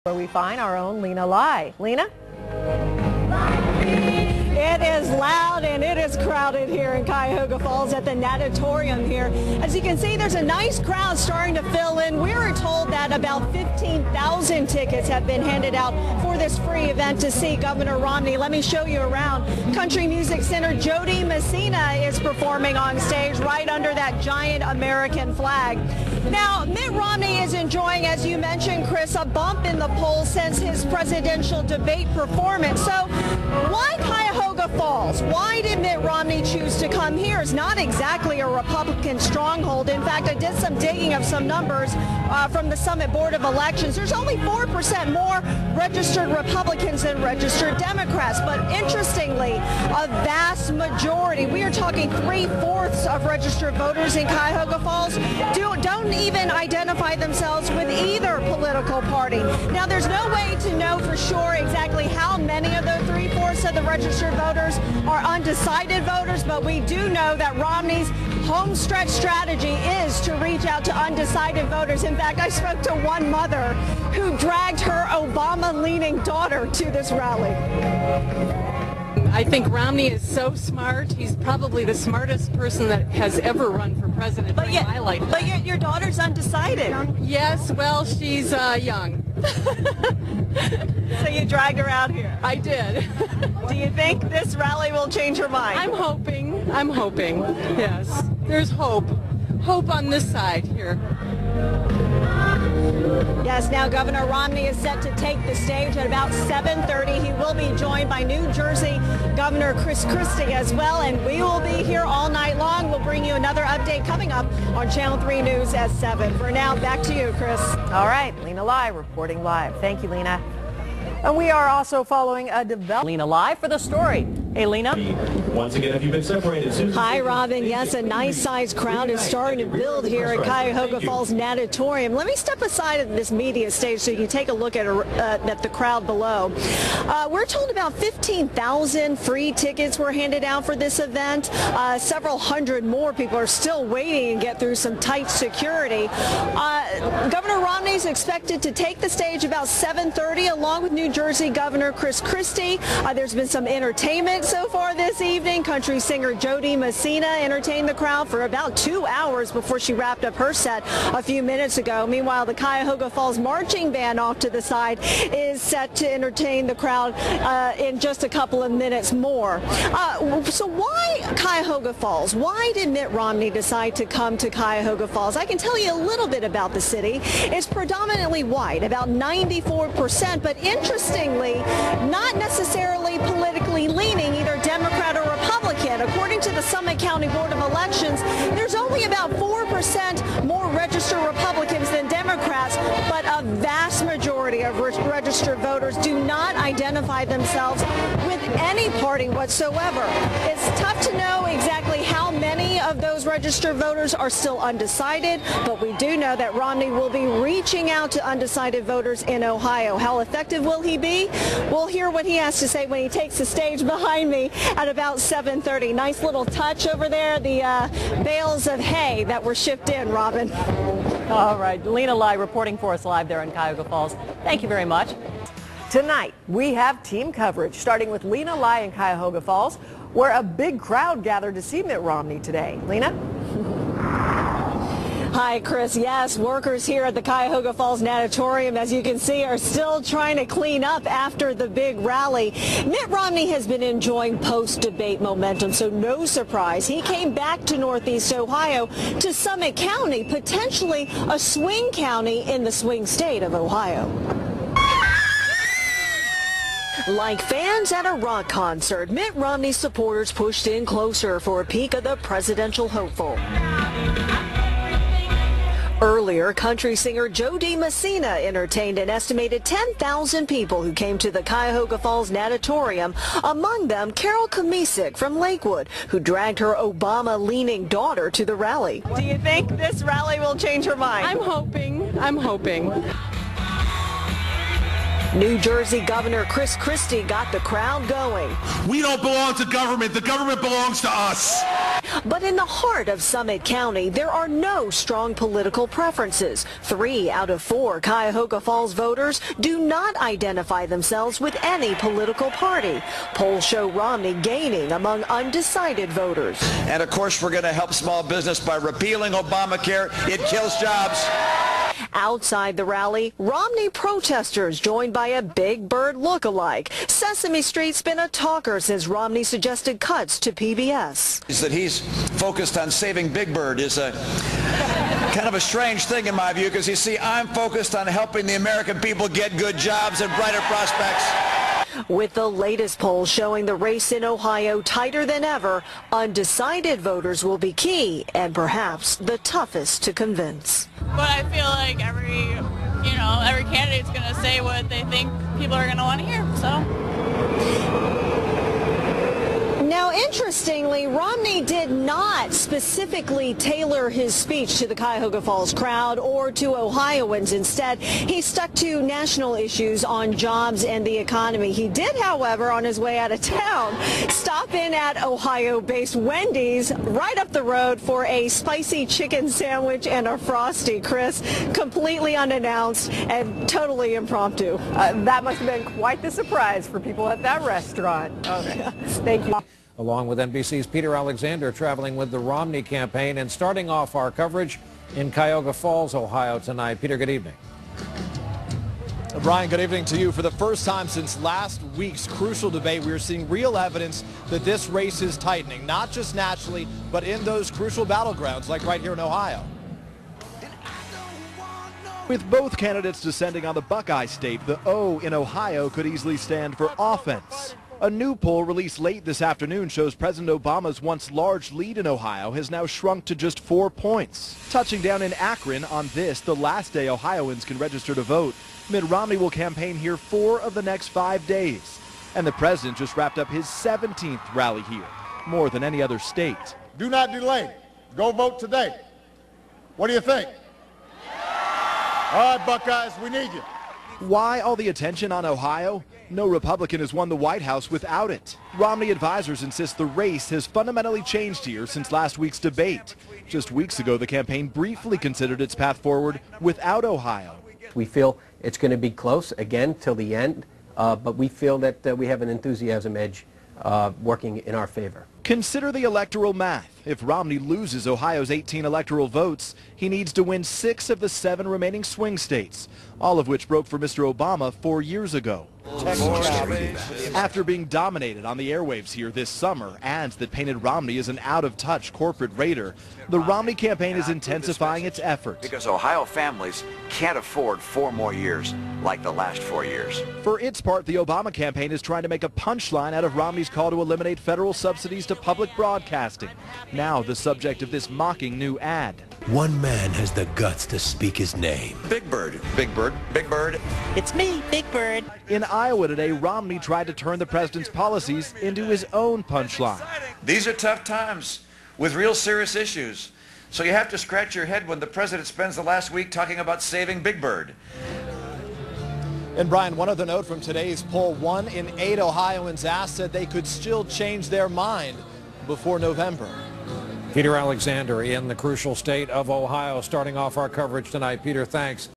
Where we find our own Lynna Lai. Lynna? It is loud and it is crowded here in Cuyahoga Falls at the natatorium here. As you can see, there's a nice crowd starting to fill in. We were told that about 15,000 tickets have been handed out for this free event to see Governor Romney. Let me show you around. Country Music Center Jody Messina is performing on stage right under that giant American flag. Now, Mitt Romney is enjoying, as you mentioned, Chris, a bump in the polls since his presidential debate performance. So why Cuyahoga Falls? Why did Mitt Romney choose to come here? It's not exactly a Republican stronghold. In fact, I did some digging of some numbers from the Summit Board of Elections. There's only 4% more registered Republicans than registered Democrats. But interestingly, a vast majority, we are talking 3/4 of registered voters in Cuyahoga Falls, don't even identify themselves with either political party. Now, there's no way to know for sure exactly how many of the 3/4 of the registered voters are undecided voters, but we do know that Romney's homestretch strategy is to reach out to undecided voters. In fact, I spoke to one mother who dragged her Obama-leaning daughter to this rally. I think Romney is so smart. He's probably the smartest person that has ever run for president in my lifetime. But yet your daughter's undecided. Yes, well, she's young. So you dragged her out here. I did. Do you think this rally will change her mind? I'm hoping. Yes. There's hope. Hope on this side here. Yes, now Governor Romney is set to take the stage at about 7:30. He will be joined by New Jersey Governor Chris Christie as well, and we will be here all night long. We'll bring you another update coming up on Channel 3 News at 7. For now, back to you, Chris. All right, Lynna Lai reporting live. Thank you, Lynna. And we are also following a development. Lynna Lai for the story. Hey, Lynna. Once again, if you've been separated. Hi, Robin. Yes, a nice-sized crowd is starting to build here at Cuyahoga Falls Natatorium. Let me step aside of this media stage so you can take a look at the crowd below. We're told about 15,000 free tickets were handed out for this event. Several hundred more people are still waiting and get through some tight security. Governor Romney is expected to take the stage about 7:30 along with New Jersey Governor Chris Christie. There's been some entertainment so far this evening. Country singer Jody Messina entertained the crowd for about 2 hours before she wrapped up her set a few minutes ago. Meanwhile, the Cuyahoga Falls Marching Band off to the side is set to entertain the crowd in just a couple of minutes more. So why Cuyahoga Falls? Why did Mitt Romney decide to come to Cuyahoga Falls? I can tell you a little bit about the city. It's predominantly white, about 94%, but interestingly, not necessarily politically leaning, either Democrat or Republican. According to the Summit County Board of Elections, there's only about 4% more registered Republicans than Democrats, but a vast majority of registered voters do not identify themselves with any party whatsoever. It's tough to know exactly how many of those registered voters are still undecided, but we do know that Romney will be reaching out to undecided voters in Ohio. How effective will he be? We'll hear what he has to say when he takes the stage behind me at about 7:30. Nice little touch over there, the bales of hay that were shipped in, Robin. All right, Lynna Lai reporting for us live there in Cuyahoga Falls. Thank you very much. Tonight, we have team coverage, starting with Lynna Lai in Cuyahoga Falls, where a big crowd gathered to see Mitt Romney today. Lynna? Hi, Chris. Yes, workers here at the Cuyahoga Falls Natatorium, as you can see, are still trying to clean up after the big rally. Mitt Romney has been enjoying post-debate momentum, so no surprise. He came back to Northeast Ohio to Summit County, potentially a swing county in the swing state of Ohio. Like fans at a rock concert, Mitt Romney's supporters pushed in closer for a peek of the presidential hopeful. Earlier, country singer Jody Messina entertained an estimated 10,000 people who came to the Cuyahoga Falls Natatorium, among them Carol Kamisic from Lakewood, who dragged her Obama-leaning daughter to the rally. Do you think this rally will change her mind? I'm hoping. New Jersey Governor Chris Christie got the crowd going. We don't belong to government. The government belongs to us. But in the heart of Summit County, there are no strong political preferences. 3 out of 4 Cuyahoga Falls voters do not identify themselves with any political party. Polls show Romney gaining among undecided voters. And of course, we're going to help small business by repealing Obamacare. It kills jobs. Outside the rally, Romney protesters joined by a Big Bird look-alike. Sesame Street's been a talker since Romney suggested cuts to PBS. Is that he's focused on saving Big Bird is a kind of a strange thing in my view, because you see, I'm focused on helping the American people get good jobs and brighter prospects. With the latest poll showing the race in Ohio tighter than ever, undecided voters will be key and perhaps the toughest to convince. But I feel like every candidate's going to say what they think people are going to want to hear, so. Now, interestingly, Romney did not specifically tailor his speech to the Cuyahoga Falls crowd or to Ohioans. Instead, he stuck to national issues on jobs and the economy. He did, however, on his way out of town, stop in at Ohio-based Wendy's right up the road for a spicy chicken sandwich and a Frosty, Chris, completely unannounced and totally impromptu. That must have been quite the surprise for people at that restaurant. Okay. Thank you. Along with NBC's Peter Alexander traveling with the Romney campaign and starting off our coverage in Cuyahoga Falls, Ohio tonight. Peter, good evening. Brian, good evening to you. For the first time since last week's crucial debate, we are seeing real evidence that this race is tightening, not just nationally, but in those crucial battlegrounds like right here in Ohio. With both candidates descending on the Buckeye State, the O in Ohio could easily stand for offense. A new poll released late this afternoon shows President Obama's once large lead in Ohio has now shrunk to just 4 points. Touching down in Akron on this, the last day Ohioans can register to vote, Mitt Romney will campaign here 4 of the next 5 days. And the president just wrapped up his 17th rally here, more than any other state. Do not delay. Go vote today. What do you think? All right, Buckeyes, we need you. Why all the attention on Ohio? No Republican has won the White House without it. Romney advisors insist the race has fundamentally changed here since last week's debate. Just weeks ago, the campaign briefly considered its path forward without Ohio. We feel it's going to be close again till the end, but we feel that we have an enthusiasm edge working in our favor. Consider the electoral math. If Romney loses Ohio's 18 electoral votes, he needs to win 6 of the 7 remaining swing states, all of which broke for Mr. Obama 4 years ago. After being dominated on the airwaves here this summer, ads that painted Romney as an out-of-touch corporate raider, the Romney campaign is intensifying its efforts. Because Ohio families can't afford 4 more years like the last 4 years. For its part, the Obama campaign is trying to make a punchline out of Romney's call to eliminate federal subsidies to public broadcasting. Now the subject of this mocking new ad. One man has the guts to speak his name. Big Bird, Big Bird, Big Bird. It's me, Big Bird. In Iowa today, Romney tried to turn the president's policies into his own punchline. These are tough times with real serious issues. So you have to scratch your head when the president spends the last week talking about saving Big Bird. And Brian, one other note from today's poll, 1 in 8 Ohioans asked said they could still change their mind before November. Peter Alexander in the crucial state of Ohio starting off our coverage tonight. Peter, thanks.